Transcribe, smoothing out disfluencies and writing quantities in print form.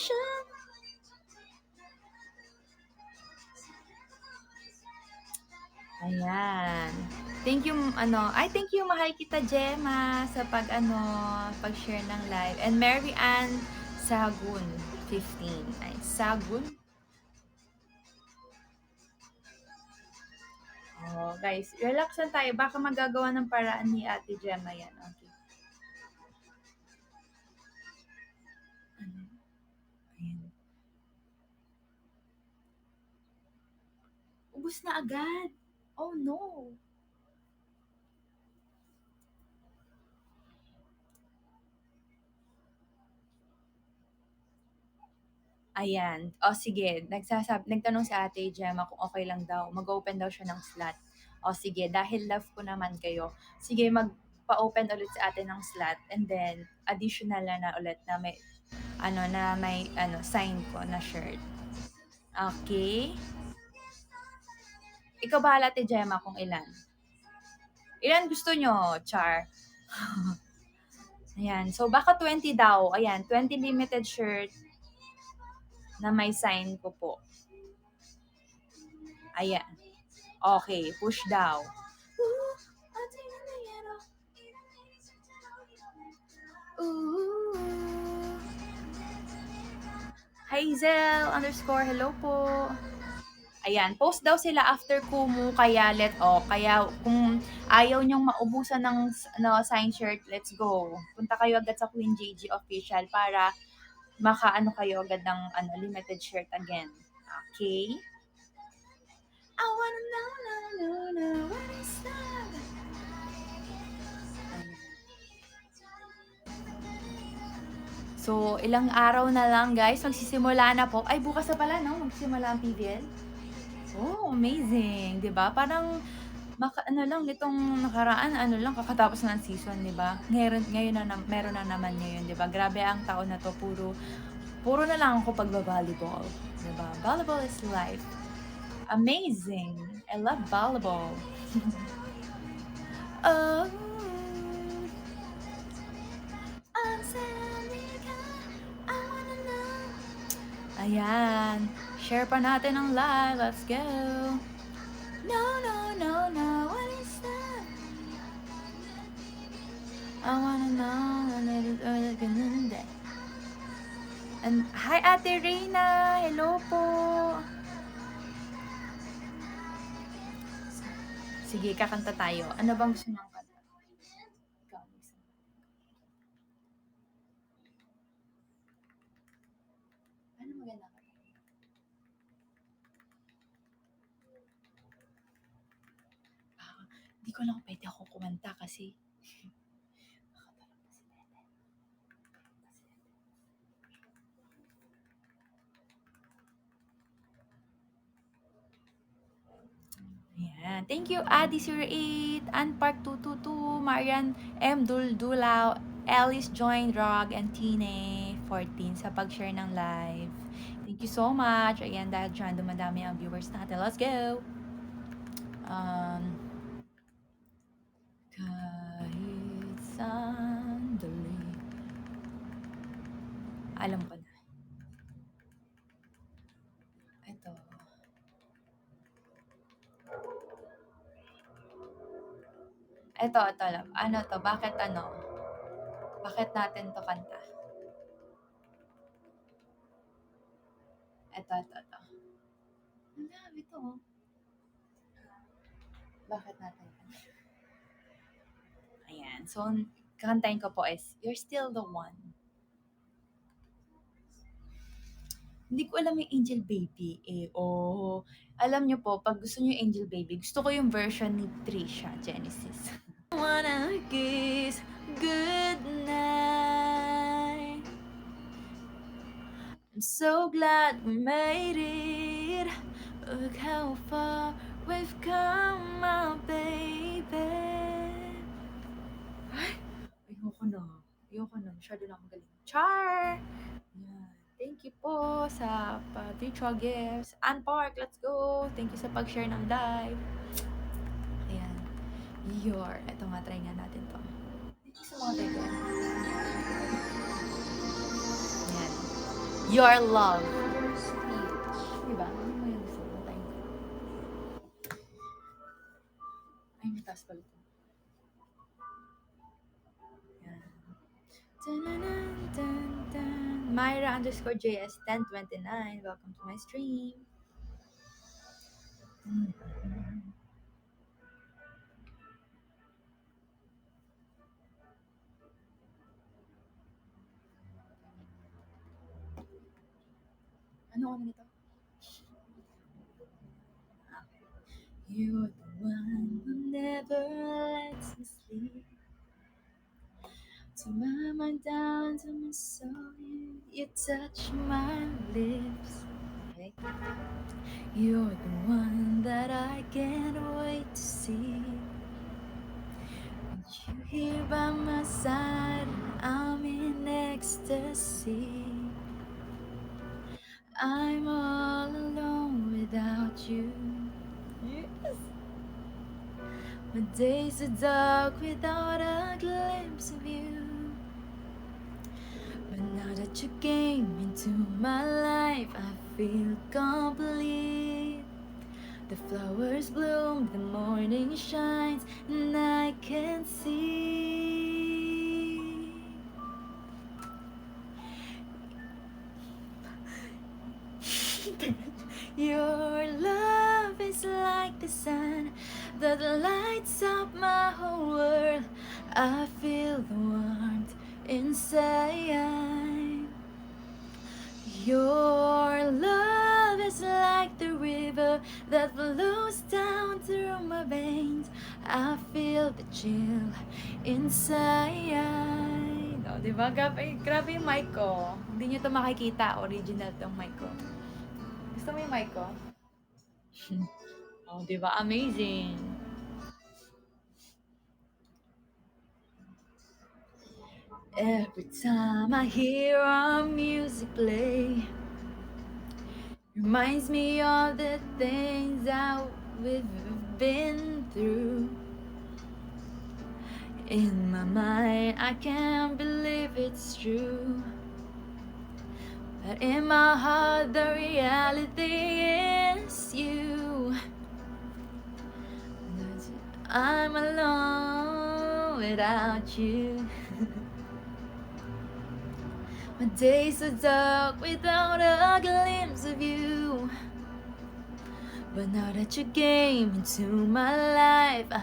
passion. Ayan. Thank you, thank you, mahal kita, Gemma, sa pag-share ng live. And Mary Ann Sagun, 15. Ay, Sagun? Oh, guys, relax lang tayo. Baka magagawa ng paraan ni Ate Gemma yan. Okay. Ayan. Ubus na agad. Oh, no. Ayan. O sige, nagtanong si Ate Gemma kung okay lang daw. Mag-open daw siya ng slot. O sige, dahil love ko naman kayo, sige, magpa-open ulit si ate ng slot. And then, additional na ulit na may sign ko na shirt. Okay? Ikaw bahala, Ate Gemma, kung ilan. Ilan gusto nyo, Char? Ayan. So, baka 20 daw. Ayan, 20 limited shirt na may sign ko po. Ayan. Okay, push daw. Ooh. Hazel _ hello po. Ayan, post daw sila after Kumu, kaya kaya kung ayaw nyong maubusan ng sign shirt, let's go. Punta kayo agad sa Queen JG official para makaano kayo agad ng limited shirt again. Okay? I wanna know what is love. So, ilang araw na lang guys, magsisimula na po. Ay, bukas na pala, no? Magsisimula ang PVL. Oh, amazing, 'di ba? Parang nitong nakaraan, kakatapos na ng season, 'di ba? Meron na naman ngayon, 'di ba? Grabe ang taon na 'to, puro na lang ako pagba-volleyball, 'di ba? Volleyball is life. Amazing. I love volleyball. Oh. Ayan. Share pa natin ang live. Let's go. No, what is that? I wanna know. And hi, Ate Reina. Hello po. Sige, kakanta tayo. Ano bang gusto niyong kanta? Ano maganda ka? Hindi ko lang pwede ako kumanta kasi Ayan. Thank you, Adi08, Anpark 222, Marian M. Duldulao, Alice Join Drog, and Tine 14 sa pag-share ng live. Thank you so much. Ayan, dahil dyan, dumadami ang viewers natin. Let's go! Kahit sandali. Alam ko na. Ito. Ito, love. Ano to? Bakit Bakit natin to kanta? Ito. Ang dami to. Bakit natin kanta? Ayan. So, kakantayin ko po is, You're Still the One. Hindi ko alam yung Angel Baby eh. Oh, alam nyo po, pag gusto nyo yung Angel Baby, gusto ko yung version ni Trisha Genesis. Wanna kiss goodnight. I'm so glad we made it. Look how far we've come, my baby. Ay, ayoko na. Masyado na akong galing. Char! Yan. Thank you po sa virtual gifts. Ann Park, let's go! Thank you sa pag-share ng live. Ayan. Ito nga, try nga natin to. Thank you sa mga tayo. Ayan. Your Love. Speech. Diba? Ano mo yung gusto mo? Ay, may taas pala ito. Yan. Dun, dun, dun. Myra underscore JS 1029. Welcome to my stream. Ano nito? You're the one who never lets me sleep. To my mind down to my soul, you touch my lips. Okay. You're the one that I can't wait to see. With you here by my side, I'm in ecstasy. I'm all alone without you. Yes. My days are dark without a glimpse of you. But now that you came into my life, I feel complete. The flowers bloom, the morning shines, and I can see. Your love is like the sun that lights up my whole world. I feel the warmth inside. Your love is like the river that flows down through my veins. I feel the chill inside. O, diba? Grabe yung mic ko. Hindi nyo to makikita. Original tong mic ko. Gusto mo yung mic ko? Oh, diba? Amazing. Every time I hear our music play, reminds me of the things that we've been through. In my mind, I can't believe it's true. But in my heart, the reality is you. I'm alone without you. My days are dark without a glimpse of you. But now that you came into my life,